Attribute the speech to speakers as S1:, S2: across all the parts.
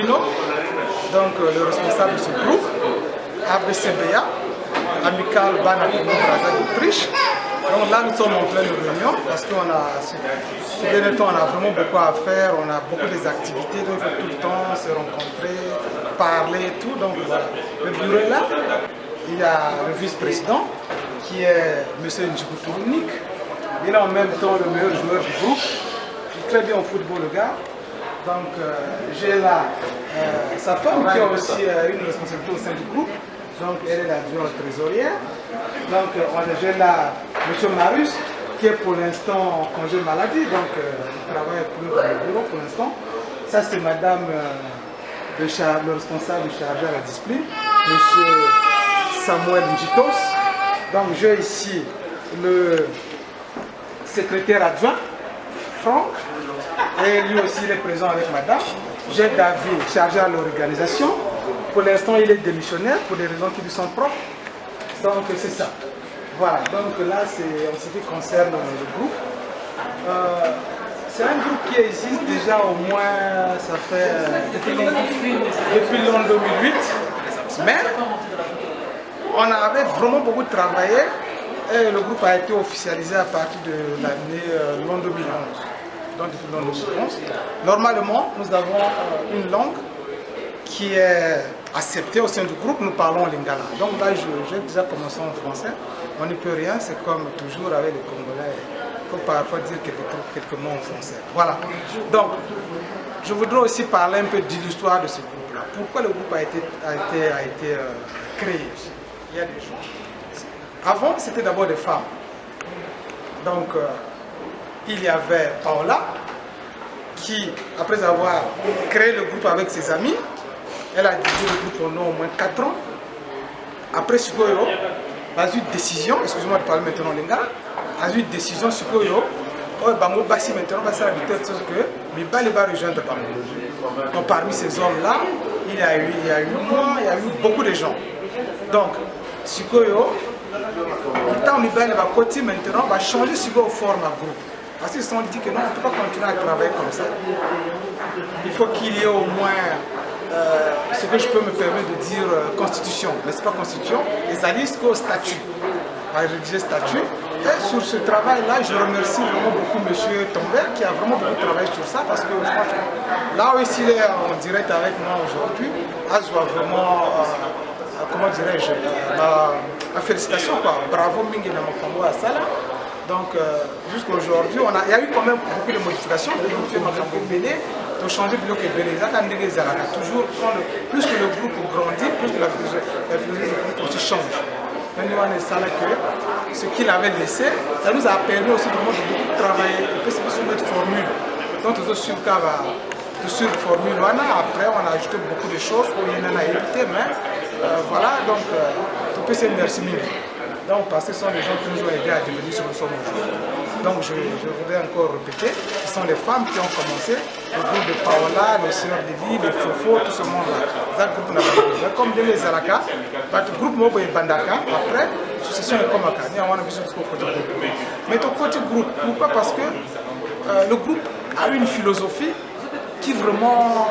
S1: Lino, donc le responsable de ce groupe, ABCBA, Amical Banakomo Brazza d'Autriche. Donc là, nous sommes en pleine réunion parce qu'on a, ces derniers temps, on a vraiment beaucoup à faire, on a beaucoup d'activités, donc il faut tout le temps se rencontrer, parler et tout. Donc voilà. Le bureau est là, il y a le vice-président qui est M. Ndjiboutou-Nik. Il est en même temps le meilleur joueur du groupe. Il joue très bien au football, le gars. Donc j'ai là sa femme qui a aussi une responsabilité au sein du groupe. Donc elle est l'adjointe trésorière. Donc j'ai là M. Marius qui est pour l'instant en congé maladie. Donc il travaille plus dans le bureau pour l'instant. Ça c'est Madame le responsable chargé à la discipline, M. Samuel Njitos. Donc j'ai ici le secrétaire adjoint, Franck, et lui aussi il est présent avec madame. J'ai David, chargé à l'organisation. Pour l'instant il est démissionnaire pour des raisons qui lui sont propres. Donc c'est ça. Voilà, donc là c'est en ce qui concerne le groupe. C'est un groupe qui existe déjà au moins, ça fait depuis l'an 2008. Mais on avait vraiment beaucoup travaillé. Et le groupe a été officialisé à partir de l'année l'an 2011. Donc depuis l'an 2011. Normalement, nous avons une langue qui est acceptée au sein du groupe, nous parlons lingala. Donc là, j'ai déjà commencé en français. On n'y peut rien, c'est comme toujours avec les Congolais. Il faut parfois dire quelques mots en français. Voilà. Donc, je voudrais aussi parler un peu de l'histoire de ce groupe-là. Pourquoi le groupe a été créé? Il y a des gens. Avant, c'était d'abord des femmes. Donc, il y avait Paola, qui, après avoir créé le groupe avec ses amis, elle a dirigé le groupe pendant au moins 4 ans. Après, Sukoyo a eu une décision, excusez-moi de parler maintenant en lingala, a eu une décision, Sukoyo, Bango Bassi maintenant va s'habiter de sorte que Mibali va rejoindre Bango. Donc, parmi ces hommes-là, il y a eu moi, il y a eu beaucoup de gens. Donc, Sukoyo, le temps Mibali va continuer maintenant, va changer Sukoyo forme à groupe. Parce qu'ils se sont dit que non, on ne peut pas continuer à travailler comme ça. Il faut qu'il y ait au moins ce que je peux me permettre de dire constitution, mais ce n'est pas constitution, les alliés au statut. On va rédiger statut. Et sur ce travail-là, je remercie vraiment beaucoup M. Tombert qui a vraiment beaucoup travaillé sur ça parce que franchement, là où il est en direct avec moi aujourd'hui, je vois vraiment, comment dirais-je, ma félicitation, quoi. Bravo Mingi Namakambo à ça. Donc jusqu'à aujourd'hui, il y a eu quand même beaucoup de modifications. On fait Makambo Bélé, on changer de bloc et Bélé. Toujours, plus que le groupe grandit, plus que la philosophie du groupe aussi change. Ce qu'il avait laissé, ça nous a permis aussi vraiment de beaucoup travailler et puis sur notre formule. Donc sur formule, après on a ajouté beaucoup de choses pour y en a évité, mais voilà, donc on peut se merci mille. Donc parce que ce sont des gens qui nous ont aidés à devenir ce que nous sommes aujourd'hui. Donc je voudrais encore répéter, ce sont les femmes qui ont commencé, le groupe de Paola, les sœurs Lili, les Fofo, tout ce monde-là. C'est un groupe n'a comme les Zalaka, le groupe Mobo et Bandaka, après, succession est comme Akani, on a vu ce côté groupe. Mais ton côté groupe, pourquoi? Parce que le groupe a une philosophie qui vraiment...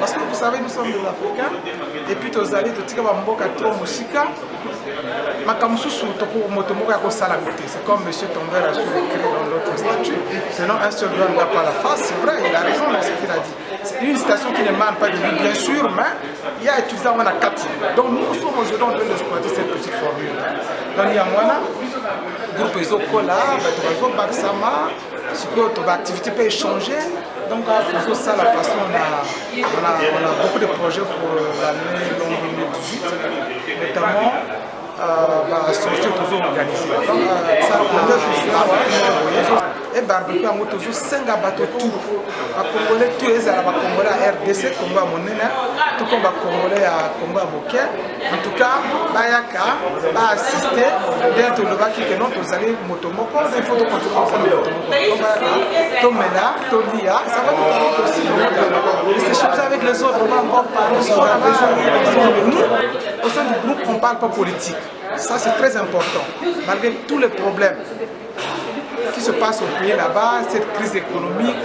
S1: Parce que vous savez, nous sommes des Africains, et puis tous allez de Tika Bamboka, Tro Moussika, Makamusu, Toko Motomoka, Salamité. C'est comme M. Tomber a su écrire dans l'autre statut. Sinon, un seul doigt n'a pas la face. C'est vrai, il a raison dans ce qu'il a dit. C'est une citation qui ne manque pas de lui, bien sûr, mais il y a utilisé en a 4. Donc nous sommes aujourd'hui en train d'exploiter cette petite formule. Donc il y a moi, groupe Ezokola, Batorazo, Baksama, ce que ton activité peut échanger. Donc, pour ça, la façon, on a beaucoup de projets pour l'année 2018, notamment sortir toujours organisé. Donc, ça, le 9 juin, et barbecue à toujours 5 bateaux tout. À Congolais, tous les Arabes Congolais à RDC, Congo à Monena, tout comme à Congolais à Congo à Moké. En tout cas, Bayaka va assister d'être le bac qui est non, vous allez motomoko, il faut continuer à faire le motomoko. Tomela, Tolia, ça va nous permettre aussi de s'échanger avec les autres. On va encore parler sur la besoin. Nous, au sein du groupe, on ne parle pas politique. Ça, c'est très important. Malgré tous les problèmes qui se passe au pays là-bas, cette crise économique,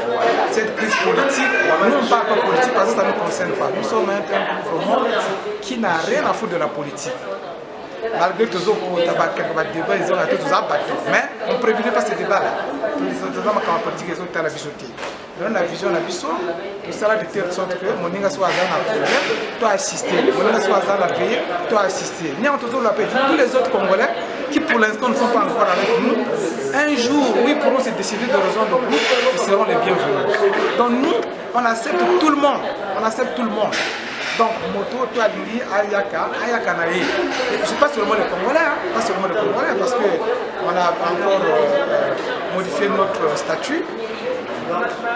S1: cette crise politique. Nous, on ne parle pas politique parce que ça ne nous concerne pas. Nous sommes un gouvernement qui n'a rien à foutre de la politique. Malgré tous les débats, ils ont tous abattu. Mais on ne prévenait pas ces débats-là. Les hommes politiques, ils ont été à la bichotie. Dans la vision, la bicho, tout ça là de telle sorte que mon ninga soit dans la problème, toi assister. Mon ninga soit dans la paix, toi assister. Nous avons toujours la paix. Tous les autres Congolais qui pour l'instant ne sont pas encore avec nous, un jour, oui, pourront se décider de rejoindre le groupe, ils seront les bienvenus. Donc nous, on accepte tout le monde. On accepte tout le monde. Donc, Moto, toi, Lili, Ayaka, Naï. Je ne suis pas seulement les Congolais, pas seulement les Congolais, parce qu'on a encore modifié notre statut,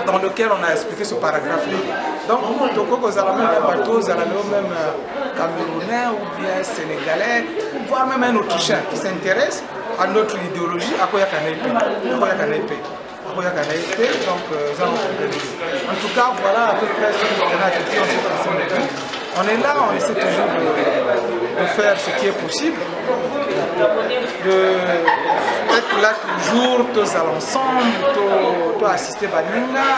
S1: dans lequel on a expliqué ce paragraphe-là. Donc, Toko, même bateau, même Camerounais ou bien Sénégalais, voire même un Autrichien qui s'intéresse à notre idéologie, à quoi il y a donc, en tout cas, voilà à peu près ce qu'on a dit. On est là, on essaie toujours de faire ce qui est possible, d'être là toujours, tous à l'ensemble, tous assister à Baninga,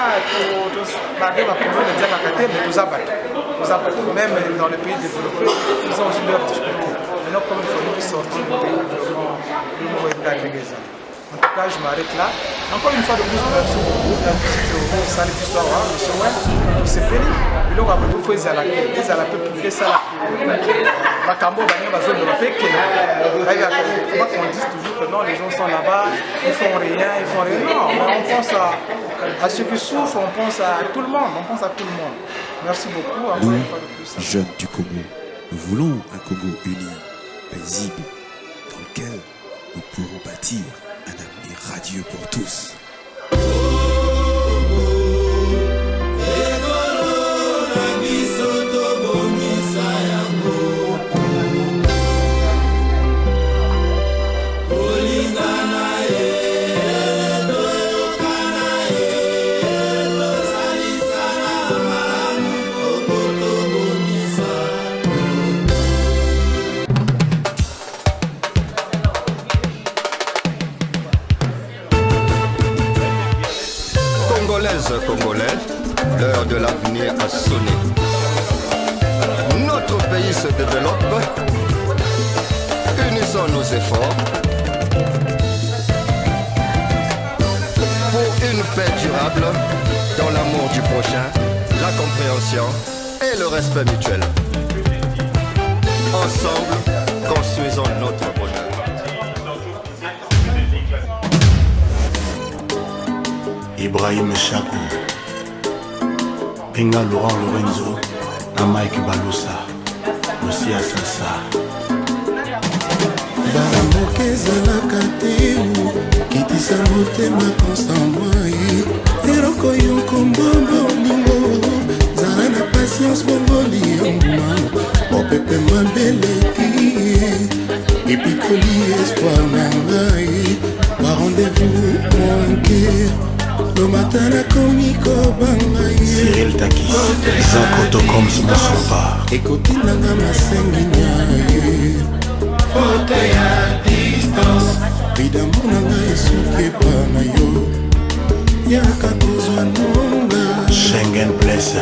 S1: tous barrer la première de Diabakate, mais tous abattre. Même dans les pays développés, ils ont aussi leurs difficultés. Maintenant, comme il faut nous sortir du pays, vraiment, en tout cas, je m'arrête là. Encore une fois de plus, merci beaucoup. La visite au Sali Pissoa, M. Wen, pour ces pays. Et donc, après tout, il faut les alaper pour que ça. Ma cambo, la zone de la paix, il faut qu'on dise toujours que non, les gens sont là-bas, ils font rien. Non, mais on pense à ceux qui souffrent, on pense à tout le monde. Merci beaucoup. Encore une fois de plus.
S2: Jeunes du Congo, nous voulons un Congo uni, paisible, dans lequel nous pourrons bâtir un avenir radieux pour tous.
S3: Congolais, l'heure de l'avenir a sonné. Notre pays se développe, unissons nos efforts pour une paix durable dans l'amour du prochain, la compréhension et le respect mutuel. Ensemble, construisons notre bonheur.
S4: Ibrahim Chakou, Benga Laurent Lorenzo, na Mike Balusa, Lucia Sasa.
S5: Baramoke ezalaka te kitisa motema constant moi eroko yo nkombo bolingo zala na patience bongo lianguma mopepe mabeleki epikoli espoir na ngai ba rendez-vous manqué le matin la komiko bangai
S4: Cyril Taki, Zankoto comme Smosoba.
S5: ekoti nanga masenginya foto ya distance bidambo nanga esuki epa na yo yaka kozwa nonga
S4: Schengen Place,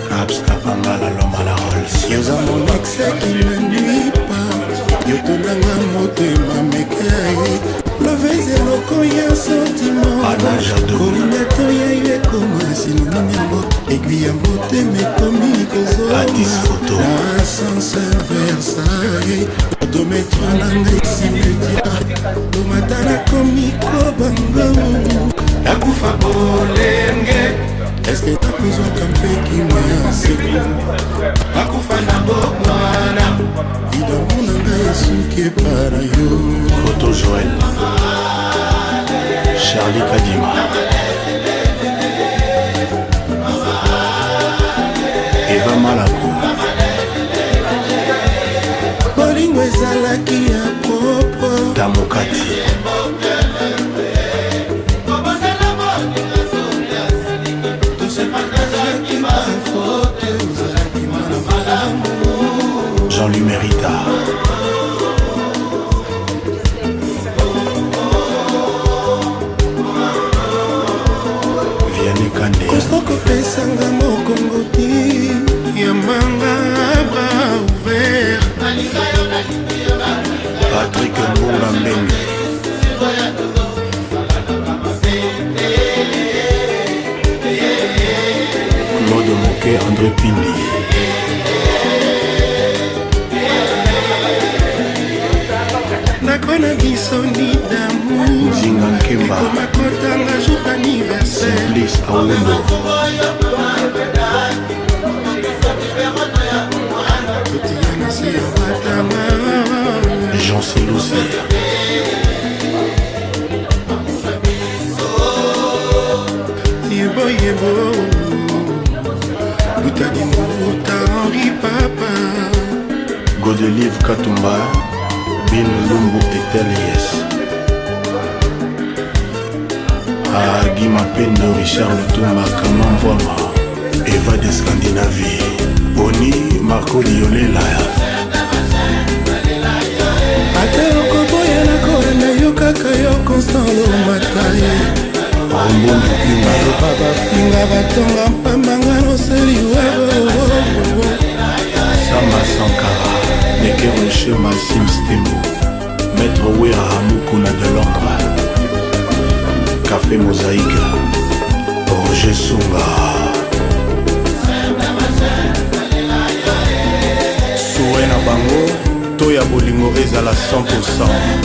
S4: Caps Kapangala Lomala Rolls.
S5: yoza mon exe qui ne nuit pas yotonanga motema mekai lovez eloko ya sentiment kolingato ya yo ekoma sinonime yango aiguille ya motema ekomi kozona na ascenseur Versailles otometro nanga esimedia lomata nakomi kobango nakufa bolenge eske nakozwaka mpe kimwa ya seku nakufa na bokwana vidamo nanga esuki epa na yo
S4: Photo Joël, Charlie Kadima, Eva Malakou,
S5: bolingo ezalaki ya propre
S4: Tamokati,
S5: tosepartageaki bafote ozalaki mwana malamu
S4: Jean-Louis Mérita, Oundo Jean Selousi
S5: Yebo yebo Boutadi Mouta Henri Papa
S4: Godelive Katumba Bin Lumbu Etelies Agi Mapendo Richard Lutumba Kaman Vwama Eva de Scandinavie Boni Marco Diolela
S5: Ate okoboya na korenda yo kaka yo Constant Lomataye
S4: Rombo Mupinga
S5: Baba finga batonga mpambanga noseliwa
S4: Samba Sankara Neker Rocher Massim Stembo Maître Wera Hamukuna de Londres Café Mosaïque Roger Sunga Souena Bango Toya Bolingo ezala 100%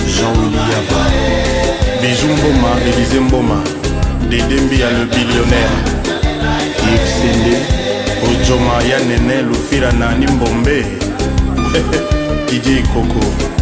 S4: Jean-Willy Yaba Bijou Mboma Élisée Mboma Dedembia le billionnaire Yves Sende Ojoma ya Nene Lufira Nani Mbombe DJ Coco